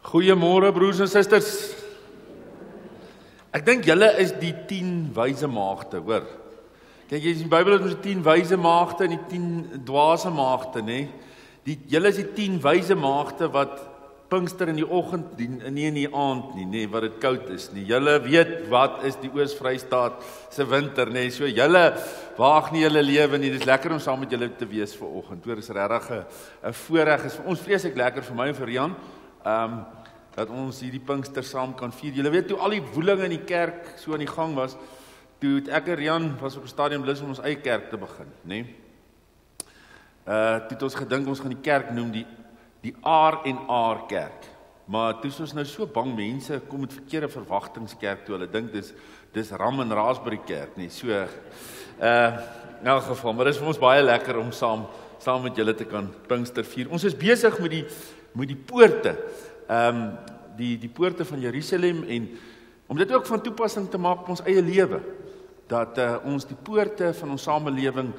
Goeiemôre broers en susters. Ek dink julle is die 10 wyse maagde, hoor. Kyk, jy in die Bybel het ons die 10 wyse maagde en die 10 dwaase maagde, nê? Julle is die 10 wyse maagde wat Pinkster in die oggend dien, nie in die aand nie, wat dit koud is nie. Julle weet wat is die Oos-Vrystaat se winter, nê? So julle waag nie julle lewe nie. Dis lekker om saam met julle te wees vanoggend. Hoor, is regtig 'n voorreg. Is vir ons vreeslik lekker vir my en vir Jan. Dat ons hierdie Pinkster saam kan vier. Julle weet toe al die woelinge in die kerk so aan die gang was, toe het ek en Jan was op 'n stadium lus om ons eie kerk te begin, nê? Toe het ons gedink ons gaan die kerk noem die R&R kerk. Maar toe is ons nou so bang mense kom met verkeerde verwagtingskerk toe hulle dink dis Ram en Raspberry kerk, nê? So in elk geval, maar dis vir ons baie lekker om saam met julle te kan Pinkster vier. Ons is besig met die poorte. Die poorte van Jerusalem en om dit ook van toepassing te maak op ons eie lewe, dat ons die poorte van ons samelewing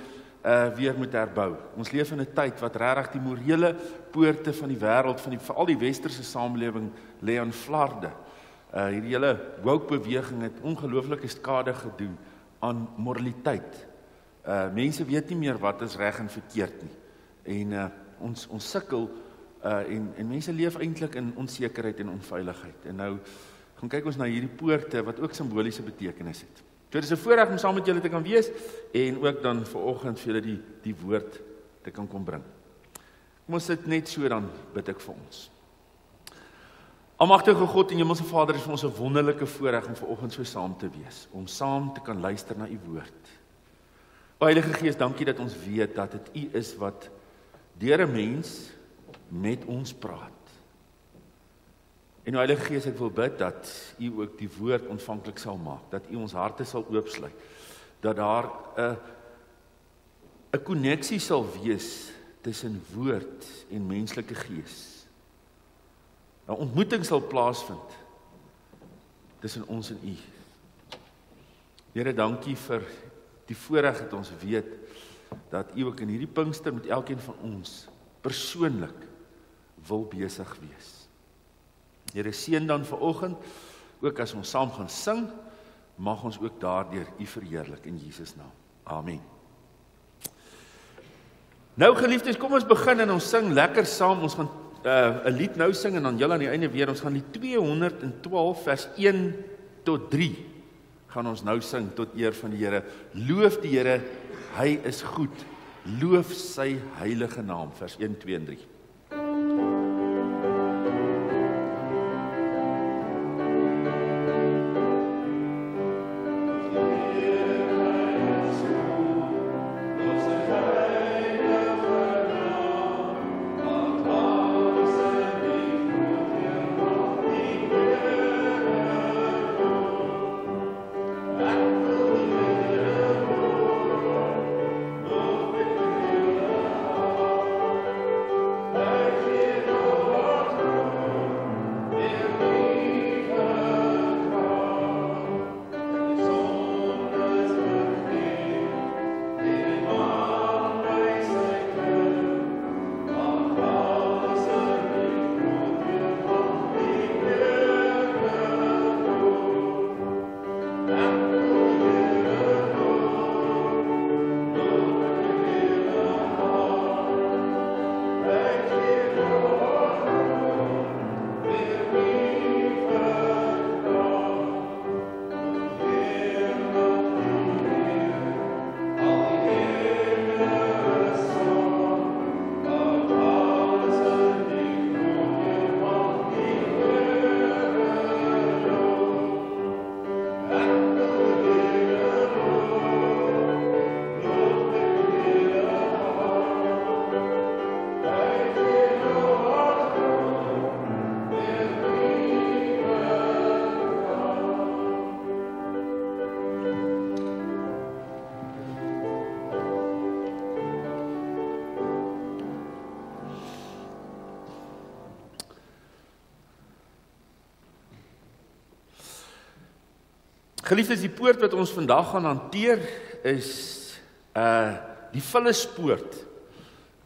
weer moet herbou. Ons leef in 'n tyd wat regtig die morele poorte van die wêreld, veral die westerse samelewing lê aan flarde. Hierdie hele woke beweging het ongelooflike skade gedoen aan moraliteit. Mense weet nie meer wat is reg en verkeerd nie. En ons sukkel en mense leef eintlik in onsekerheid en onveiligheid. En nou gaan kyk ons na hierdie poorte wat ook simboliese betekenis het. So dis 'n voorreg om saam met julle te kan wees en ook dan vanoggend vir julle die woord te kan kom bring. Kom ons sit net so, dan bid ek vir ons. Almagtige God en Hemelse Vader, is vir ons 'n wonderlike voorreg om vanoggend so saam te wees, om saam te kan luister na U woord. O Heilige Gees, dankie dat ons weet dat dit U is wat deur 'n mens met ons praat. En o Heilige Gees, ek wil bid dat U ook die woord ontvanklik sal maak, dat U ons harte sal oopsluit, dat daar 'n koneksie sal wees tussen woord en menslike gees. 'n Ontmoeting sal plaasvind tussen ons en U. Here, dankie vir die voorreg dat ons weet dat U ook in hierdie Pinkster met elkeen van ons persoonlik wil besig wees. Here, seën dan vanoggend, ook as ons saam gaan sing, mag ons ook daardeur U verheerlik in Jesus naam. Amen. Nou geliefdes, kom ons begin en ons sing lekker saam. Ons gaan 'n lied nou sing en dan julle aan die einde weer. Ons gaan die 212 vers 1 tot 3 gaan ons nou sing tot eer van die Here. Loof die Here, hy is goed. Loof sy heilige naam, vers 1, 2 en 3. Geliefdes, die poort wat ons vandag gaan hanteer is die Vullispoort.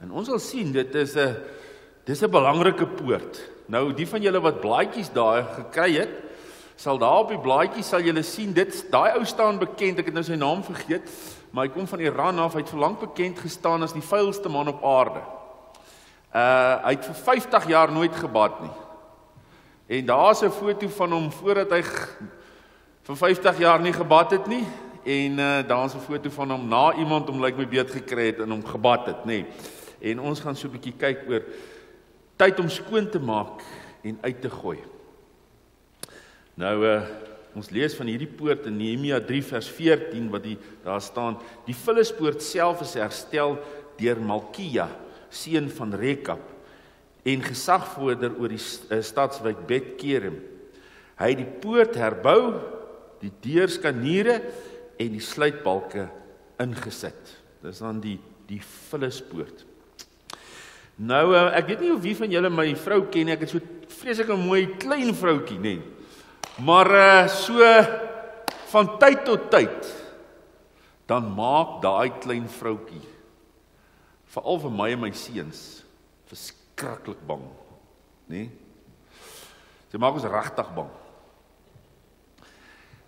En ons sal sien, dit is 'n belangrike poort. Nou, die van julle wat blaadjies daar gekry het, sal daar op die blaadjies sal julle sien, daai ou staan bekend, ek het nou sy naam vergeet, maar hy kom van Iran af, hy het verlang bekend gestaan as die vuilste man op aarde. Hy het vir 50 jaar nooit gebad nie. En daar is 'n foto van hom voordat hy vir 50 jaar nie gebad het nie, en daar is 'n foto van hom na iemand hom lyk my beet gekry het en hom gebad het, nê. En ons gaan so 'n bietjie kyk oor tyd om skoon te maak en uit te gooi. Nou, ons lees van hierdie poort in Nehemia 3 vers 14, wat daar staan, die Vullispoort self is herstel deur Malkia, seun van Rekab, en gesagvoerder oor die stadswijk Bet-Kerem. Hy het die poort herbou, die deurskaniere en die sluitbalke ingesit. Dis dan die Vullispoort. Nou, ek weet nie of wie van julle my vrou ken nie, ek het so vreeslike mooi klein vroukie, nee. Maar so van tyd tot tyd, dan maak daai klein vroukie, veral vir my en my seuns, verskriklik bang, nee. Sy maak ons regtig bang.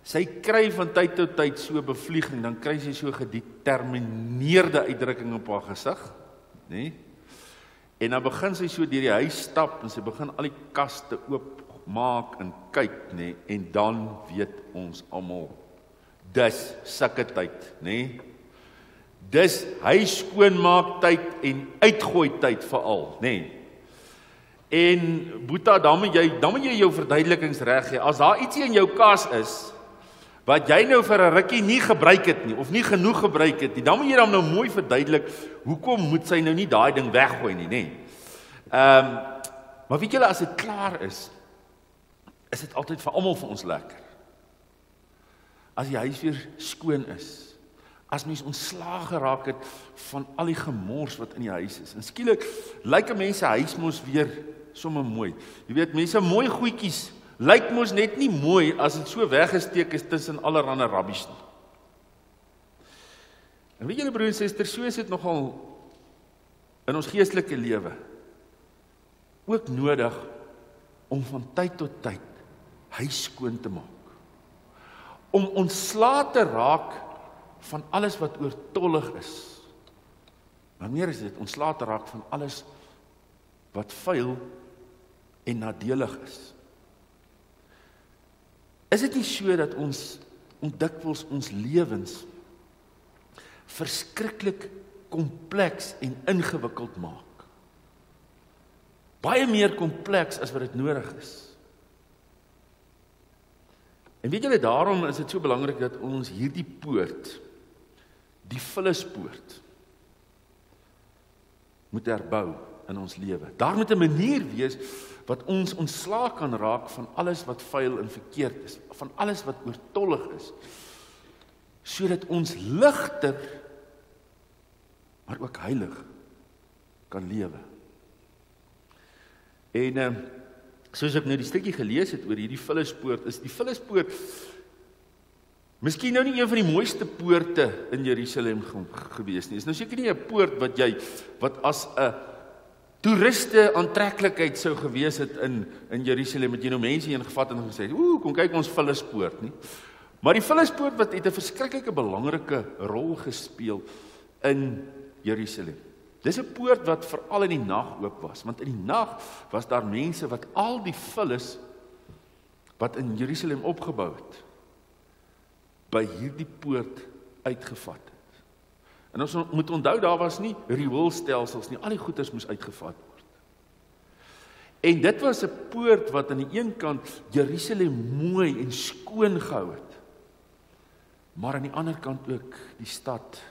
Sy kry van tyd tot tyd so bevlieging, dan kry sy so gedetermineerde uitdrukking op haar gesig, nee. En dan begin sy so deur die huis stap, en sy begin al die kaste oopmaak en kyk, nee, en dan weet ons almal, dis sulke tyd, nee. Dis huis skoonmaak tyd en uitgooi tyd veral, nee. En Boeta, dan moet jy jou verduidelikings reg hê. As daar ietsie in jou kas is, wat jy nou vir 'n rukkie nie gebruik het nie, of nie genoeg gebruik het nie, dan moet jy dan nou mooi verduidelik, hoekom moet sy nou nie daai ding weggooi nie, nee. Maar weet julle, as dit klaar is dit altyd vir almal vir ons lekker. As die huis weer skoon is, as mens ontslae geraak het van al die gemors wat in die huis is, en skielik lyk 'n mens se huis mos weer sommer mooi. Jy weet, mense mooi goedjies lyk mos net nie mooi as dit so weggesteek is tussen allerlei rabbies nie. En weet julle broers en susters, so is dit nogal in ons geestelike lewe ook nodig om van tyd tot tyd huis skoon te maak. Om ontslae te raak van alles wat oortollig is. Maar meer is dit, ontslae te raak van alles wat vuil en nadelig is. Is dit nie so dat ons dikwels ons lewens verskriklik kompleks en ingewikkeld maak? Baie meer kompleks as wat dit nodig is. En weet julle, daarom is dit so belangrik dat ons hierdie poort, die Vullispoort, moet herbou in ons lewe. Daar moet 'n manier wees wat ons ontslae kan raak van alles wat vuil en verkeerd is, van alles wat oortollig is, sodat ons ligter, maar ook heilig kan lewe. En soos ek nou die stukkie gelees het oor hierdie Vullispoort, is die Vullispoort miskien nou nie een van die mooiste poorte in Jerusalem gewees nie. Is nou seker nie 'n poort wat as 'n toeriste aantreklikheid sou gewees het in Jerusalem, het jy nou mense heen gevat en gesê, kom kyk ons Vullispoort nie. Maar die Vullispoort het 'n verskriklike belangrike rol gespeel in Jerusalem. Dis 'n poort wat veral in die nag oop was, want in die nag was daar mense wat al die vullis wat in Jerusalem opgebou het, by hierdie poort uitgevat het. En ons moet onthou, daar was nie rioolstelsels nie, al die goeders moes uitgevat word. En dit was 'n poort wat aan die een kant Jerusalem mooi en skoon gehou het, maar aan die ander kant ook die stad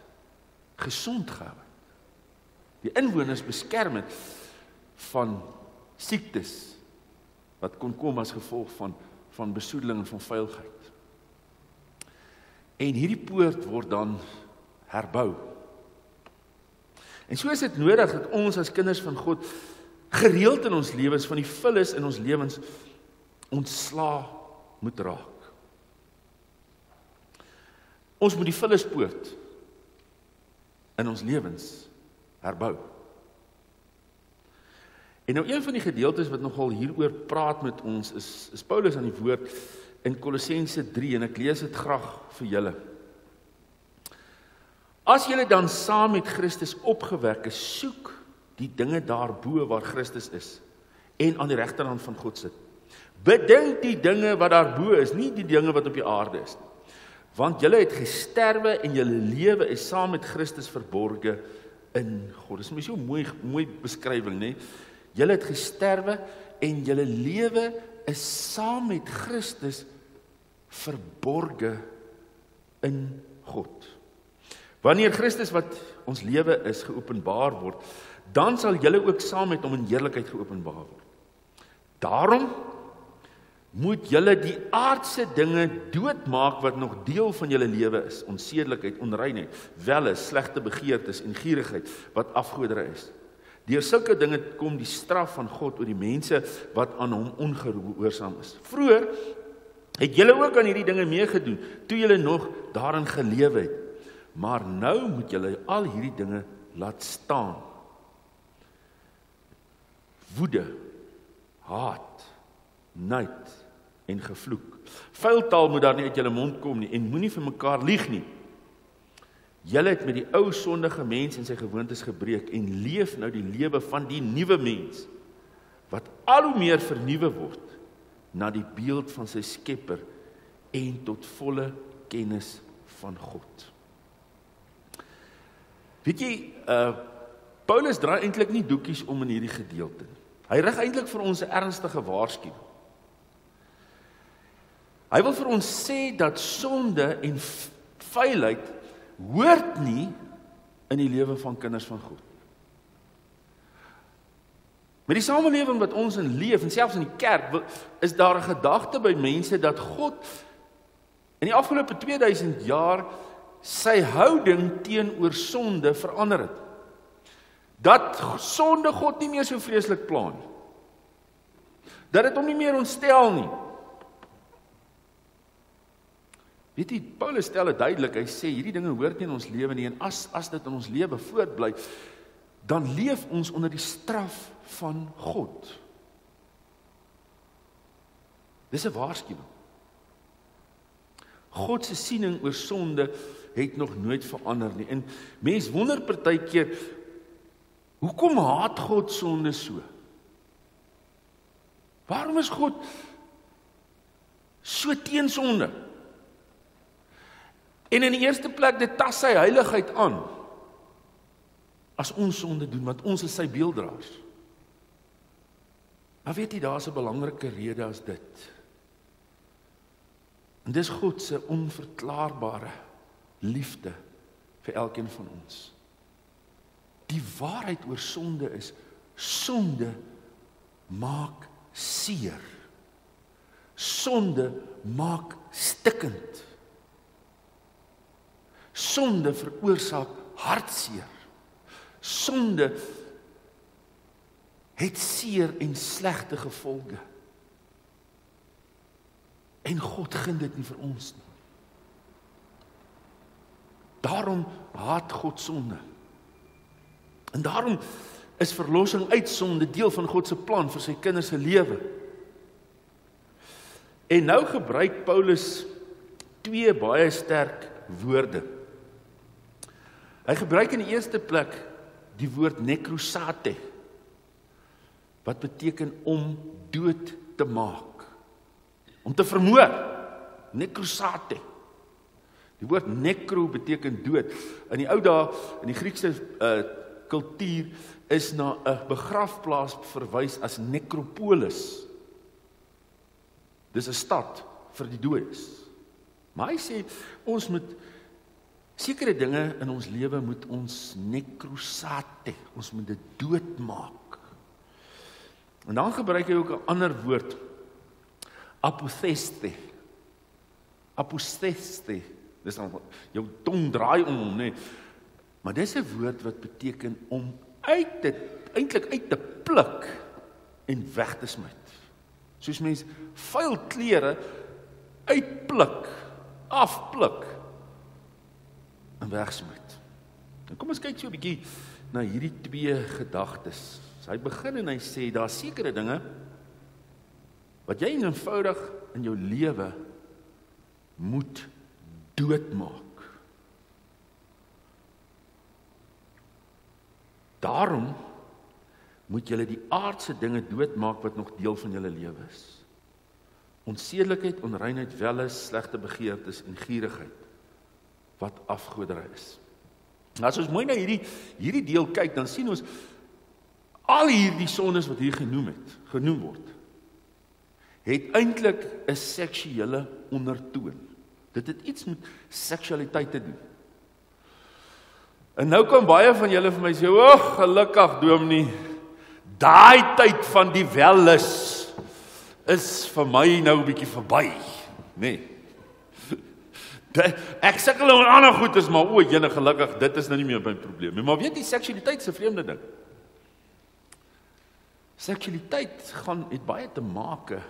gesond gehou het. Die inwoners beskerm het van siektes wat kon kom as gevolg van besoedeling en van vuilheid. En hierdie poort word dan herbou. En so is dit nodig dat ons as kinders van God gereeld in ons lewens van die vullis in ons lewens ontslae moet raak. Ons moet die Vullispoort in ons lewens herbou. En nou een van die gedeeltes wat nogal hieroor praat met ons is Paulus aan die woord in Kolossense 3 en ek lees dit graag vir julle. As julle dan saam met Christus opgewek is, soek die dinge daarbo waar Christus is en aan die regterhand van God sit. Bedink die dinge wat daarbo is, nie die dinge wat op die aarde is nie. Want julle het gesterwe en julle lewe is saam met Christus verborge in God. Dis 'n so mooi beskrywing, né? Julle het gesterwe en julle lewe is saam met Christus verborge in God. Wanneer Christus wat ons lewe is geopenbaar word, dan sal julle ook saam met hom in heerlikheid geopenbaar word. Daarom moet julle die aardse dinge doodmaak wat nog deel van julle lewe is, onsedelikheid, onreinheid, welle, slegte begeertes en gierigheid wat afgoderry is. Deur sulke dinge kom die straf van God oor die mense wat aan hom ongehoorsaam is. Vroeger het julle ook aan hierdie dinge meegedoen, toe julle nog daarin gelewe het. Maar nou moet julle al hierdie dinge laat staan. Woede, haat, nait en gevloek. Vuil taal moet daar nie uit julle mond kom nie en moenie vir mekaar lieg nie. Julle het met die ou sondige mens en sy gewoontes gebreek en leef nou die lewe van die nuwe mens wat al hoe meer vernuwe word na die beeld van sy Skepper en tot volle kennis van God. Weet jy, Paulus draai eintlik nie doekies om in hierdie gedeelte. Hy rig eintlik vir ons 'n ernstige waarskuwing. Hy wil vir ons sê dat sonde en vuilheid hoort nie in die lewe van kinders van God. Met die samelewing wat ons in leef, en selfs in die kerk, is daar 'n gedagte by mense dat God in die afgelope 2000 jaar sy houding teenoor sonde verander het. Dat sonde God nie meer so vreeslik pla nie. Dat dit hom nie meer ontstel nie. Weet jy, Paulus stel dit duidelik, hy sê, hierdie dinge hoort nie in ons lewe nie, en as dit in ons lewe voortbly, dan leef ons onder die straf van God. Dis 'n waarskuwing. God se siening oor sonde het nog nooit verander nie. En mens wonder partykeer, hoekom haat God sonde so? Waarom is God so teen sonde? En in die eerste plek, dit tas sy heiligheid aan, as ons sonde doen, want ons is sy beelddraers. Maar weet jy, daar is 'n belangrike rede as dit. En dis God se onverklaarbare liefde vir elkeen van ons. Die waarheid oor sonde is, sonde maak seer. Sonde maak stikkend. Sonde veroorsaak hartseer. Sonde het seer en slegte gevolge. En God gun dit nie vir ons nie. Daarom haat God sonde. En daarom is verlossing uit sonde deel van God se plan vir sy kinders se lewe. En nou gebruik Paulus twee baie sterk woorde. Hy gebruik in die eerste plek die woord nekrosate, wat beteken om dood te maak, om te vermoor. Nekrosate. Die woord nekro beteken dood. In die ou dae, in die Griekse kultuur, is na 'n begrafplaas verwys as nekropolis. Dis 'n stad vir die dooies. Maar hy sê, ons moet sekere dinge in ons lewe moet ons nekrosate, ons moet dit doodmaak. En dan gebruik hy ook 'n ander woord, apotheste. Apotheste. Dis dan jou tong draai om hom, nee. Maar dis 'n woord wat beteken om eintlik uit te pluk en weg te smyt. Soos mens vuil klere uitpluk, afpluk en wegsmyt. En kom ons kyk so 'n bietjie na hierdie twee gedagtes. So hy begin en hy sê, daar is sekere dinge, wat jy eenvoudig in jou lewe moet doodmaak. Daarom moet julle die aardse dinge doodmaak wat nog deel van julle lewe is. Onsedelikheid, onreinheid, welis, slegte begeertes en gierigheid, wat afgoderry is. As ons mooi na hierdie deel kyk, dan sien ons al hierdie sondes wat hier genoem word, het eintlik 'n seksuele ondertoon. Dit het iets met seksualiteit te doen. En nou kan baie van julle vir my sê, gelukkig dominee, daai tyd van die wellus is vir my nou 'n bietjie verby, nee. Ek sukkel oor ander goedes, maar jene gelukkig, dit is nou nie meer my probleem nie. Maar weet jy, seksualiteit is 'n vreemde ding. Seksualiteit het baie te maak,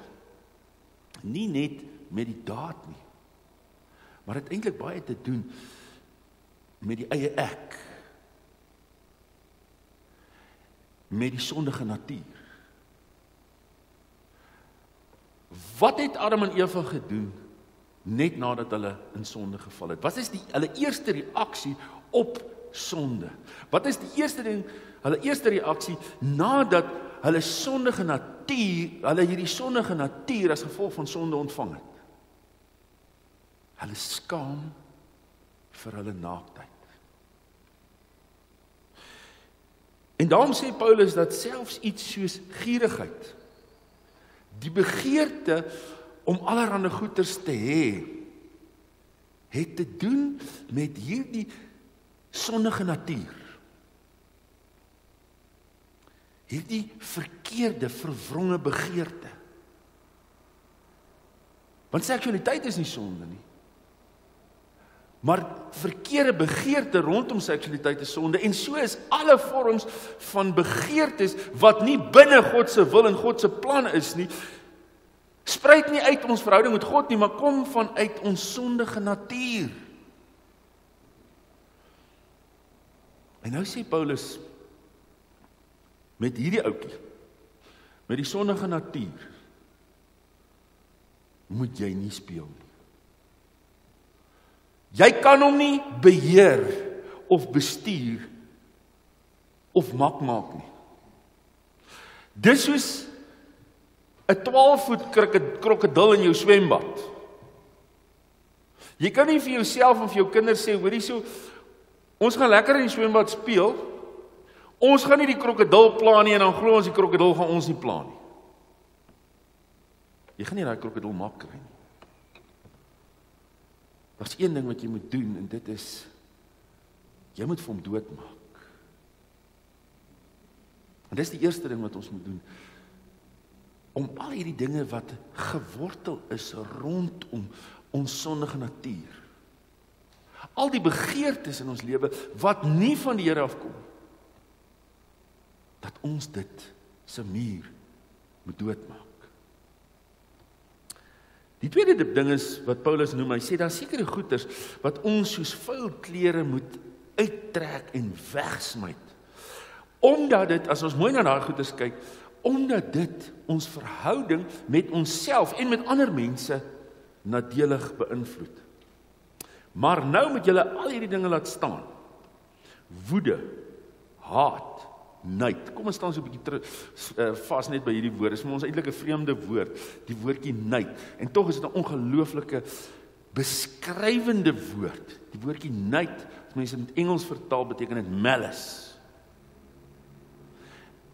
nie net met die daad nie, maar het eintlik baie te doen met die eie ek, met die sondige natuur. Wat het Adam en Eva gedoen net nadat hulle in sonde geval het? Wat is hulle eerste reaksie op sonde? Wat is hulle eerste reaksie nadat hulle hierdie sondige natuur as gevolg van sonde ontvang het? Hulle skaam vir hulle naaktheid. En daarom sê Paulus dat selfs iets soos gierigheid, die begeerte om allerhande goeders te hê, het te doen met hierdie sondige natuur. Hierdie verkeerde, verwronge begeerte. Want seksualiteit is nie sonde nie. Maar verkeerde begeerte rondom seksualiteit is sonde, en so is alle vorms van begeertes wat nie binne God se wil en God se plan is nie, spruit nie uit ons verhouding met God nie, maar kom vanuit ons sondige natuur. En nou sê Paulus, met hierdie ouetjie, met die sondige natuur, moet jy nie speel nie. Jy kan hom nie beheer of bestuur of mak maak nie. Dis soos 'n 12-voet krokodil in jou swembad. Jy kan nie vir jouself en vir jou kinders sê, hoorie so, ons gaan lekker in die swembad speel, ons gaan nie die krokodil pla nie, en dan glo ons die krokodil gaan ons nie pla nie. Jy gaan nie daai krokodil mak kry nie. Daar's een ding wat jy moet doen, en dit is, jy moet vir hom doodmaak. En dis die eerste ding wat ons moet doen, om al hierdie dinge wat gewortel is rondom ons sondige natuur, al die begeertes in ons lewe wat nie van die Here afkom, dat ons dit se muur moet doodmaak. Die tweede ding is wat Paulus noem, hy sê daar sekere goeders wat ons soos vuil klere moet uittrek en wegsmyt. Omdat dit, as ons mooi na daai goeders kyk, omdat dit ons verhouding met onsself en met ander mense nadelig beïnvloed. Maar nou moet julle al hierdie dinge laat staan. Woede, haat, nyd. Kom ons staan so 'n bietjie vas net by hierdie woord. Dit is vir ons eintlik 'n vreemde woord, die woordjie nyd. En tog is dit 'n ongelooflike beskrywende woord. Die woordjie nyd, as mense dit in Engels vertaal, beteken dit malice.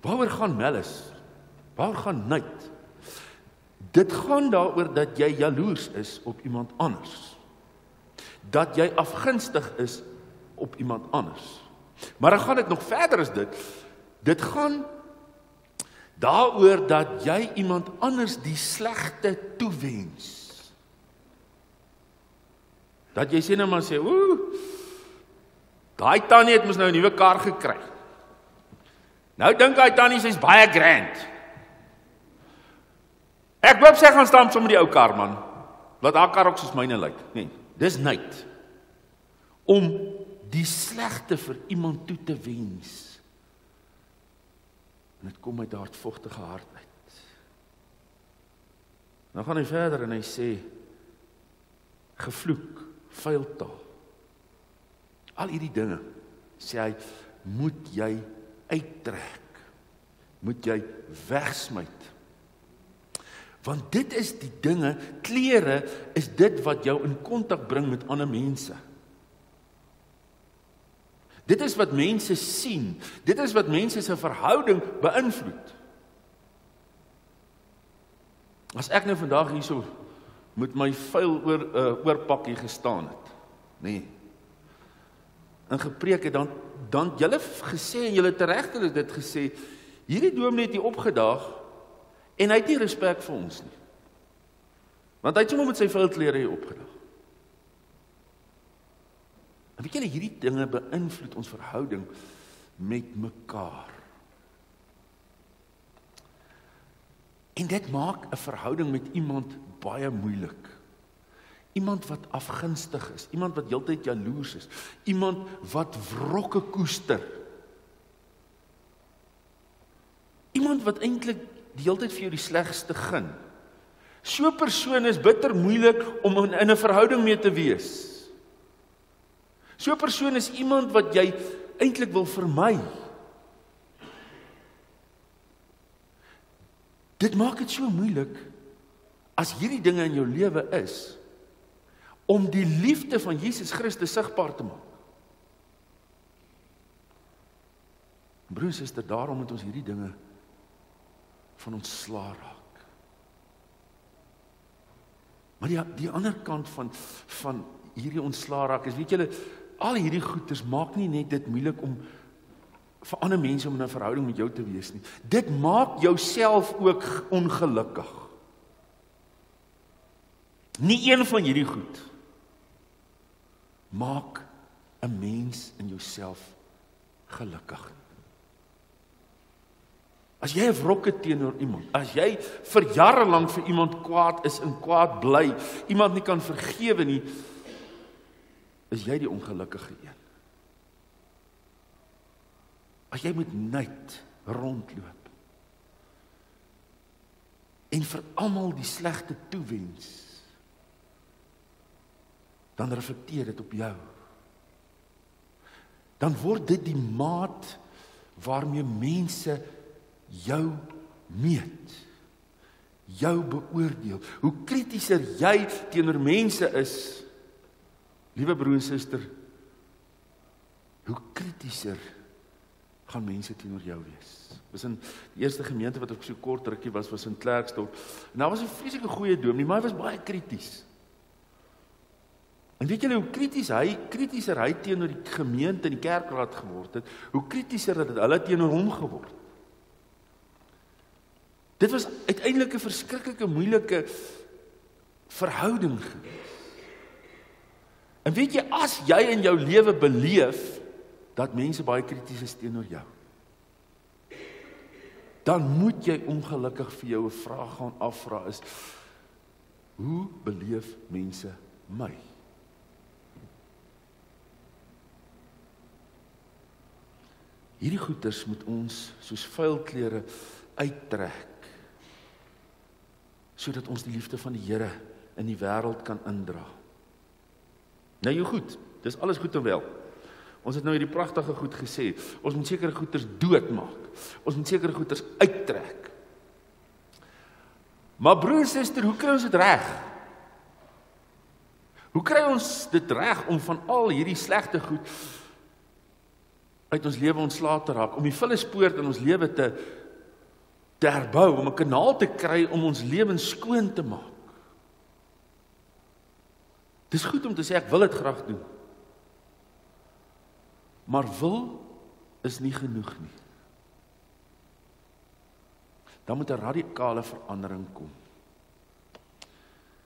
Waaroor gaan malice? Waaroor gaan nyd? Dit gaan daaroor dat jy jaloers is op iemand anders. Dat jy afgunstig is op iemand anders. Maar dan gaan dit nog verder as dit. Dit gaan daaroor dat jy iemand anders die slegte toewens. Dat jy sê nou maar sê, daai tannie het mos nou 'n nuwe kar gekry. Nou dink hy tannie sy's baie grand. Ek hoop sy gaan staan saam met die ou kar man. Laat haar kar ook soos myne lyk. Nee, dis nyd. Om die slegte vir iemand toe te wens. En dit kom uit 'n hartvogtige hart uit. Dan gaan hy verder en hy sê, gevloek, vuil taal. Al hierdie dinge, sê hy, moet jy uittrek. Moet jy wegsmyt. Want dit is die dinge, klere is dit wat jou in kontak bring met ander mense. Dit is wat mense sien. Dit is wat mense se verhouding beïnvloed. As ek nou vandag hierso met my vuil oorpakkie gestaan het, nee, en gepreek het, dan julle gesê, en julle teregter dit gesê, hierdie dominee het hier opgedaag, en hy het nie respek vir ons nie. Want hy het sommer met sy vuil klere hier opgedaag. En weet julle, hierdie dinge beïnvloed ons verhouding met mekaar. En dit maak 'n verhouding met iemand baie moeilik. Iemand wat afgunstig is, iemand wat heeltyd jaloers is, iemand wat wrokke koester. Iemand wat eintlik die heeltyd vir jou die slegste gun. So 'n persoon is bitter moeilik om in 'n verhouding mee te wees. So 'n persoon is iemand wat jy eintlik wil vermy. Dit maak dit so moeilik, as hierdie dinge in jou lewe is, om die liefde van Jesus Christus sigbaar te maak. Broers en susters, daarom moet ons hierdie dinge van ontslae raak. Maar die ander kant van hierdie ontslae raak is, weet julle, al hierdie goeders maak nie net dit moeilik om vir ander mense om in 'n verhouding met jou te wees nie. Dit maak jouself ook ongelukkig. Nie een van hierdie goed maak 'n mens in jouself gelukkig. As jy 'n wrok het teenoor iemand, as jy vir jare lank vir iemand kwaad is en kwaad bly, iemand nie kan vergewe nie, is jy die ongelukkige een. As jy met nait rondloop en vir almal die slegte toewens, dan reflekteer dit op jou. Dan word dit die maat waarmee mense jou meet, jou beoordeel. Hoe kritischer jy teenoor mense is, liewe broer en suster, hoe kritischer gaan mense teenoor jou wees. Was in die eerste gemeente wat ek so kort rukkie was in Klerksdorp. En daar was 'n vreeslike goeie dominee, maar hy was baie krities. En weet julle hoe kritischer hy teenoor die gemeente en die kerkraad geword het, hoe kritischer het hulle teenoor hom geword. Dit was uiteindelik 'n verskriklike moeilike verhouding gewees. En weet jy, as jy in jou lewe beleef dat mense baie krities is teenoor jou, dan moet jy ongelukkig vir jou 'n vraag gaan afvra is, hoe beleef mense my? Hierdie goeders moet ons soos vuil klere uittrek, sodat ons die liefde van die Here in die wêreld kan indra. Nou jou goed, dis alles goed en wel. Ons het nou hierdie pragtige goed gesê, ons moet sekere goeders doodmaak, ons moet sekere goeders uittrek. Maar broer en suster, hoe kry ons dit reg? Hoe kry ons dit reg om van al hierdie slegte goed uit ons lewe ontslae te raak, om die vullispoort in ons lewe te herbou, om 'n kanaal te kry om ons lewens skoon te maak? Dis goed om te sê, ek wil dit graag doen. Maar wil is nie genoeg nie. Dan moet 'n radikale verandering kom.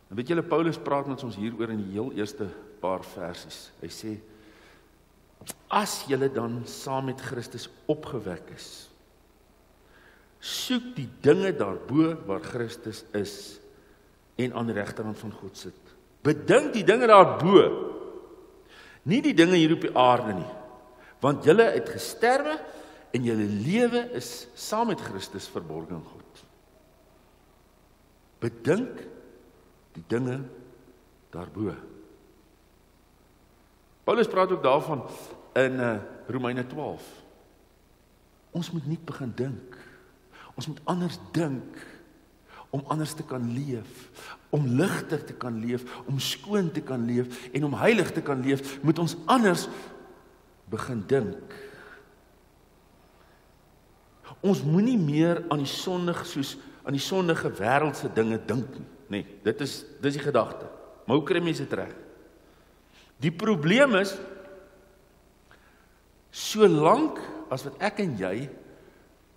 En weet julle, Paulus praat met ons hieroor in die heel eerste paar versies. Hy sê, as julle dan saam met Christus opgewek is, soek die dinge daarbo waar Christus is en aan die regterkant van God sit. Bedink die dinge daarbo, nie die dinge hier op die aarde nie, want julle het gesterwe en julle lewe is saam met Christus verborgen in God. Bedink die dinge daarbo. Paulus praat ook daarvan in Romeine 12. Ons moet nie begin dink. Ons moet anders dink om anders te kan leef, om ligter te kan leef, om skoon te kan leef en om heilig te kan leef, moet ons anders begin dink. Ons moenie meer aan die sondige soos aan die sondige wêreldse dinge dink nie. Nee, dis die gedagte. Maar hoe kry mense dit reg? Die probleem is, solank as wat ek en jy,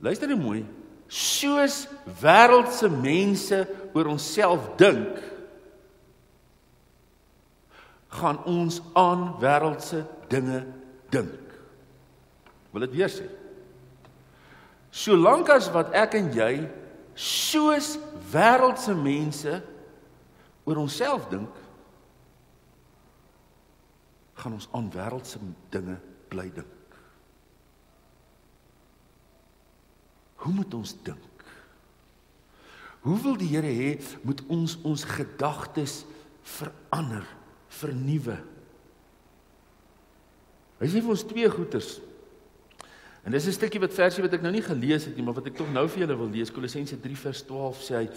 luister nou mooi, soos wêreldse mense oor onsself dink, gaan ons aan wêreldse dinge dink. Wil dit weer sê? Solank as wat ek en jy, soos wêreldse mense oor onsself dink, gaan ons aan wêreldse dinge bly dink. Hoe moet ons dink? Hoe wil die Here hê, moet ons gedagtes verander, vernuwe? Hy sê vir ons twee goeters. En dis 'n stukkie versie wat ek nou nie gelees het nie, maar wat ek tog nou vir julle wil lees. Kolossense 3 vers 12 sê hy,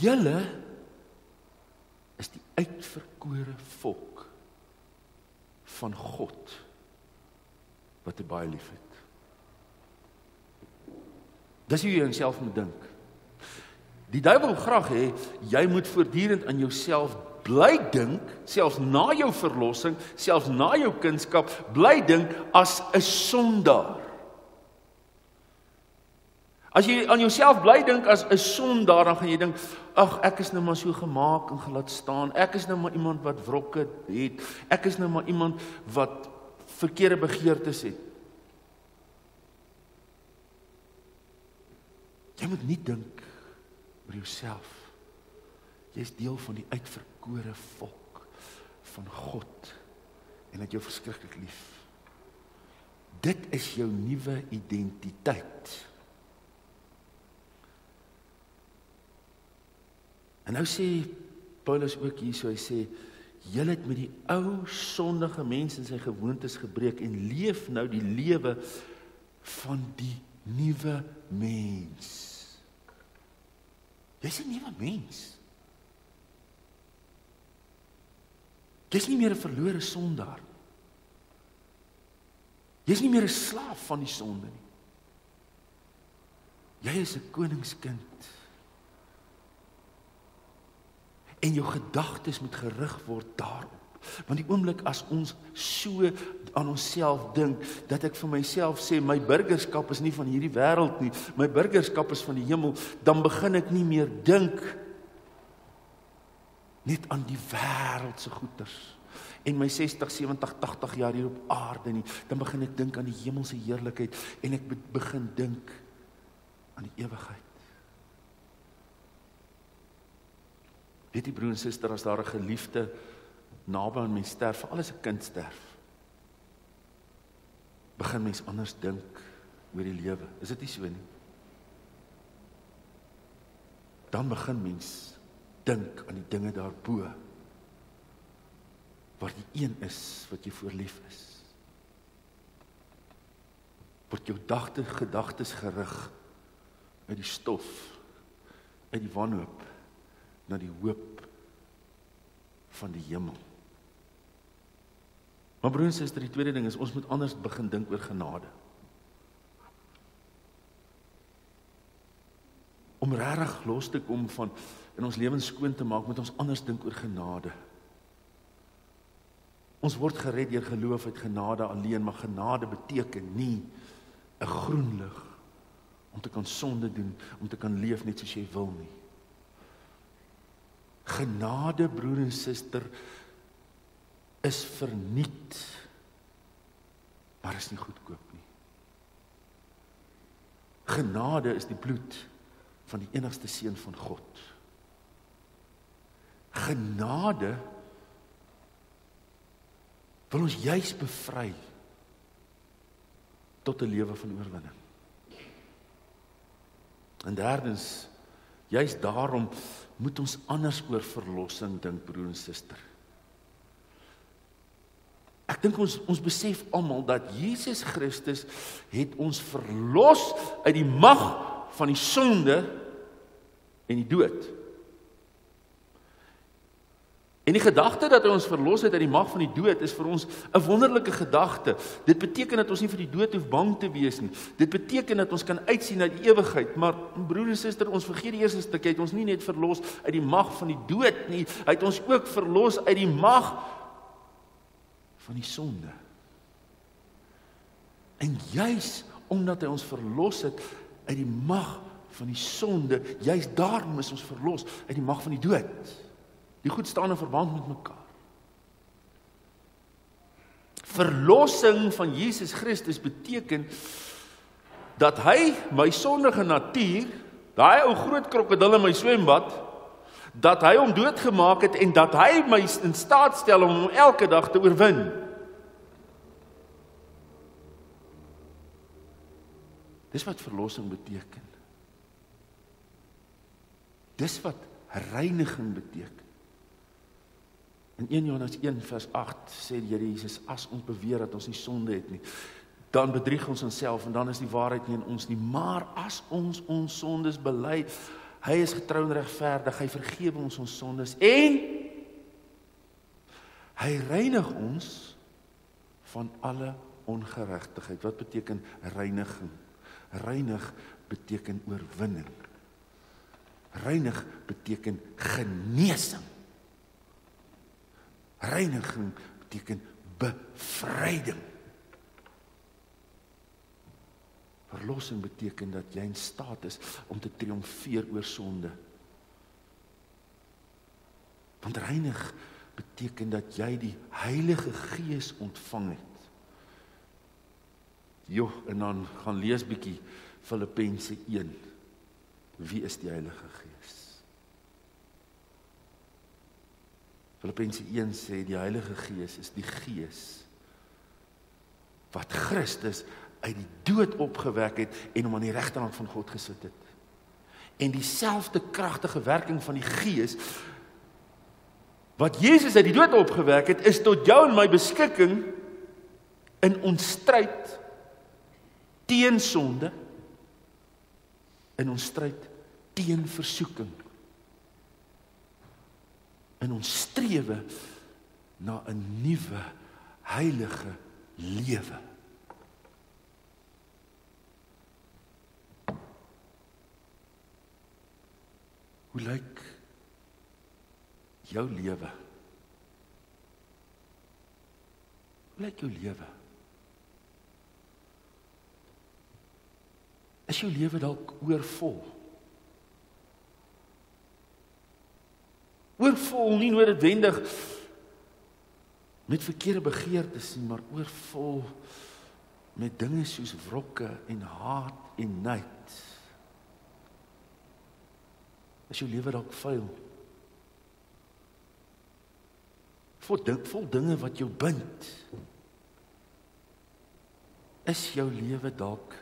julle is die uitverkore volk van God, wat hy baie lief het. Dis hoe jy in self moet dink. Die duiwel graag hê, jy moet voortdurend aan jouself bly dink, selfs na jou verlossing, selfs na jou kindskap, bly dink as 'n sondaar. As jy aan jouself bly dink as 'n sondaar, dan gaan jy dink, ag, ek is nou maar so gemaak en gelaat staan, ek is nou maar iemand wat wrokke het, ek is nou maar iemand wat verkeerde begeertes het. Jy moet nie dink oor jouself. Jy is deel van die uitverkore volk van God en het jou verskriklik lief. Dit is jou nuwe identiteit. En nou sê Paulus ook hier so, hy sê, julle het met die ou sondige mens en sy gewoontes gebreek en leef nou die lewe van die nuwe mens. Jy's 'n nuwe mens. Jy's nie meer 'n verlore sondaar. Jy's nie meer 'n slaaf van die sonde nie. Jy is 'n koningskind. En jou gedagtes moet gerig word daarop. Want die oomblik as ons so aan onsself dink, dat ek vir myself sê, my burgerskap is nie van hierdie wêreld nie, my burgerskap is van die hemel, dan begin ek nie meer dink net aan die wêreldse goeders en my 60, 70, 80 jaar hier op aarde nie, dan begin ek dink aan die hemelse heerlikheid en ek begin dink aan die ewigheid. Weet jy broer en suster, as daar 'n geliefde naby aan mens sterf, veral as 'n kind sterf, begin mens anders dink oor die lewe. Is dit nie so nie? Dan begin mens dink aan die dinge daarbo, waar die een is wat jy voor lief is. Word jou gedagtes gerig uit die stof, uit die wanhoop, na die hoop van die hemel. Maar broer en suster, die tweede ding is, ons moet anders begin dink oor genade. Om regtig los te kom van in ons lewens skoon te maak, moet ons anders dink oor genade. Ons word gered deur geloof uit genade alleen, maar genade beteken nie 'n groen lig om te kan sonde doen, om te kan leef net soos jy wil nie. Genade, broer en suster, is verniet, maar is nie goedkoop nie. Genade is die bloed van die enigste seun van God. Genade wil ons juis bevry tot 'n lewe van oorwinning. En derdens, juist daarom moet ons anders oor verlossing dink, broer en suster. Ek dink ons besef almal dat Jesus Christus het ons verlos uit die mag van die sonde en die dood. En die gedagte dat hy ons verlos het uit die mag van die dood is vir ons 'n wonderlike gedagte. Dit beteken dat ons nie vir die dood hoef bang te wees nie. Dit beteken dat ons kan uitsien na die ewigheid. Maar broer en suster, ons vergeet die eerste stuk. Hy het ons nie net verlos uit die mag van die dood nie. Hy het ons ook verlos uit die mag van die sonde. En juis omdat hy ons verlos het uit die mag van die sonde, juis daarom is ons verlos uit die mag van die dood. Die goed staan in verband met mekaar. Verlossing van Jesus Christus beteken dat hy my sondige natuur, daai ou groot krokodil in my swembad, dat hy hom doodgemaak het en dat hy my in staat stel om hom elke dag te oorwin. Dis wat verlossing beteken. Dis wat reiniging beteken. In 1 Johannes 1 vers 8 sê die Here Jesus, as ons beweer dat ons nie sonde het nie, dan bedrieg ons onsself en dan is die waarheid nie in ons nie. Maar as ons sondes bely, hy is getrou en regverdig, hy vergewe ons sondes en hy reinig ons van alle ongeregtigheid. Wat beteken reiniging? Reinig beteken oorwinning. Reinig beteken genesing. Reiniging beteken bevryding. Verlossing beteken dat jy in staat is om te triomfeer oor sonde. Want reinig beteken dat jy die Heilige Gees ontvang het. En dan gaan lees bietjie Filippense 1. Wie is die Heilige Gees? Filippense 1 sê die Heilige Gees is die Gees wat Christus uit die dood opgewek het en hom aan die regterhand van God gesit het. En dieselfde kragtige werking van die Gees wat Jesus uit die dood opgewek het, is tot jou en my beskikking in ons stryd teen sonde, in ons stryd teen versoeking, in ons strewe na 'n nuwe heilige lewe. Hoe lyk jou lewe? Hoe lyk jou lewe? Is jou lewe dalk oorvol? Oorvol nie noodwendig met verkeerde begeertes nie, maar oorvol met dinge soos wrokke en haat en nait. Is jou lewe dalk vuil? Vol dinge wat jou bind. Is jou lewe dalk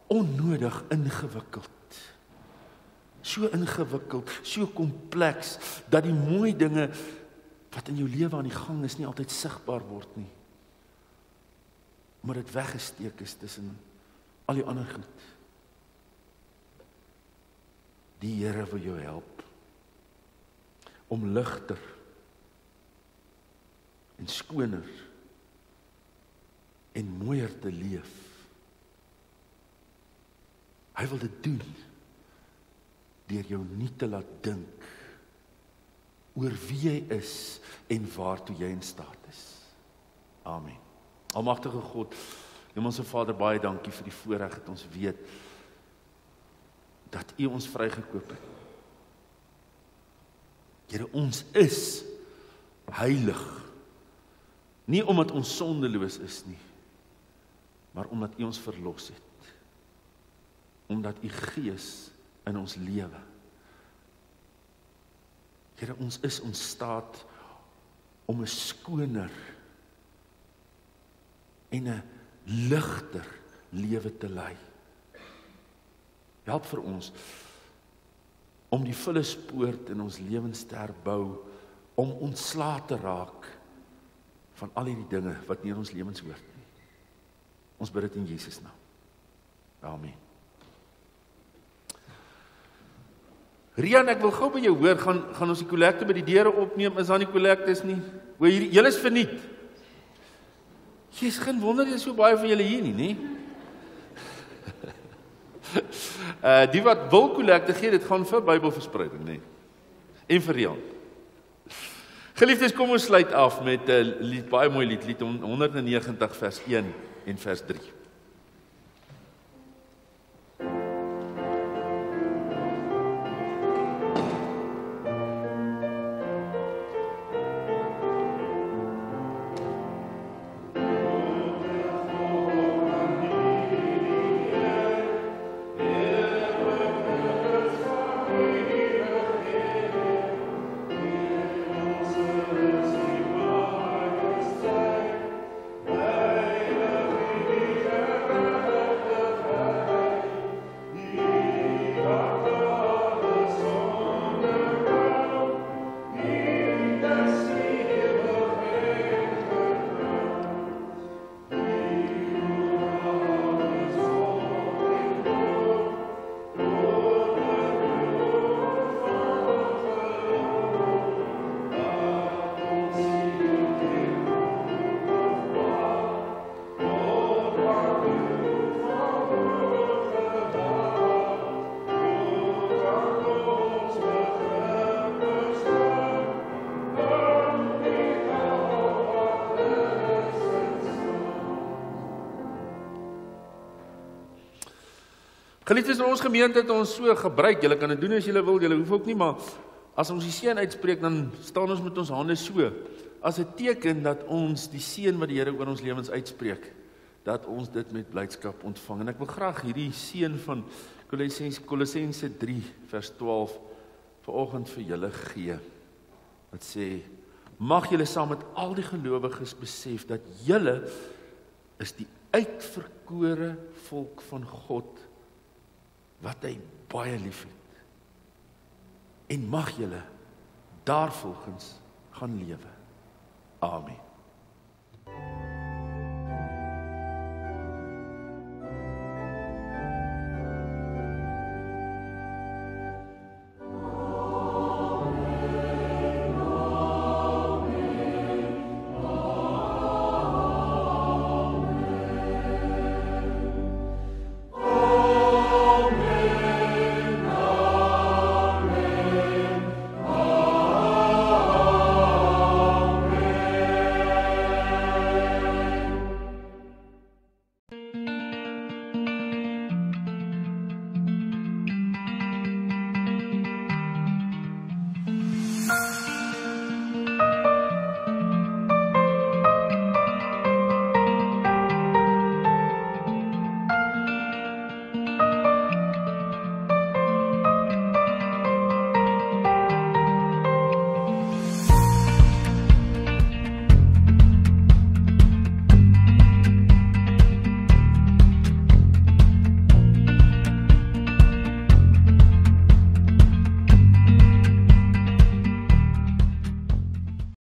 onnodig ingewikkeld? So ingewikkeld, so kompleks, dat die mooi dinge wat in jou lewe aan die gang is, nie altyd sigbaar word nie. Maar dit weggesteek is tussen al die ander goed. Die Here wil jou help om ligter en skoner en mooier te leef. Hy wil dit doen deur jou nie te laat dink oor wie jy is en waartoe jy in staat is. Amen. Almagtige God, Hemelse Vader, baie dankie vir die voorreg dat ons weet dat U ons vrygekoop het. Here, ons is heilig. Nie omdat ons sondeloos is nie, maar omdat U ons verlos het. Omdat U Gees in ons lewe. Here, ons is in staat om 'n skoner en 'n ligter lewe te lei. Help vir ons om die volle spoort in ons lewens te herbou, om ontslae te raak van al hierdie dinge wat nie in ons lewens hoort nie. Ons bid dit in Jesus naam. Amen. Rian, ek wil gou by jou hoor, gaan ons die kollekte by die deure opneem, is daar nie kollektes nie? Julle is verniet. Jy's geen wonder, jy is so baie van julle hier nie, nie? Die wat wil kollekte gee, dit gaan vir Bybelverspreiding, nie? En vir Rian. Geliefdes, kom ons sluit af met 'n lied, baie mooi lied 190 vers 1 en vers 3. Geliefdes, in ons gemeente het ons so gebruik, julle kan dit doen as julle wil, julle hoef ook nie, maar as ons die seën uitspreek, dan staan ons met ons hande so, as 'n teken dat ons die seën wat die Here oor ons lewens uitspreek, dat ons dit met blydskap ontvang. En ek wil graag hierdie seën van Kolossense 3 vers 12 vanoggend vir julle gee. Wat sê, mag julle saam met al die gelowiges besef dat julle is die uitverkore volk van God, wat hy baie lief het. En mag julle daarvolgens gaan lewe. Amen.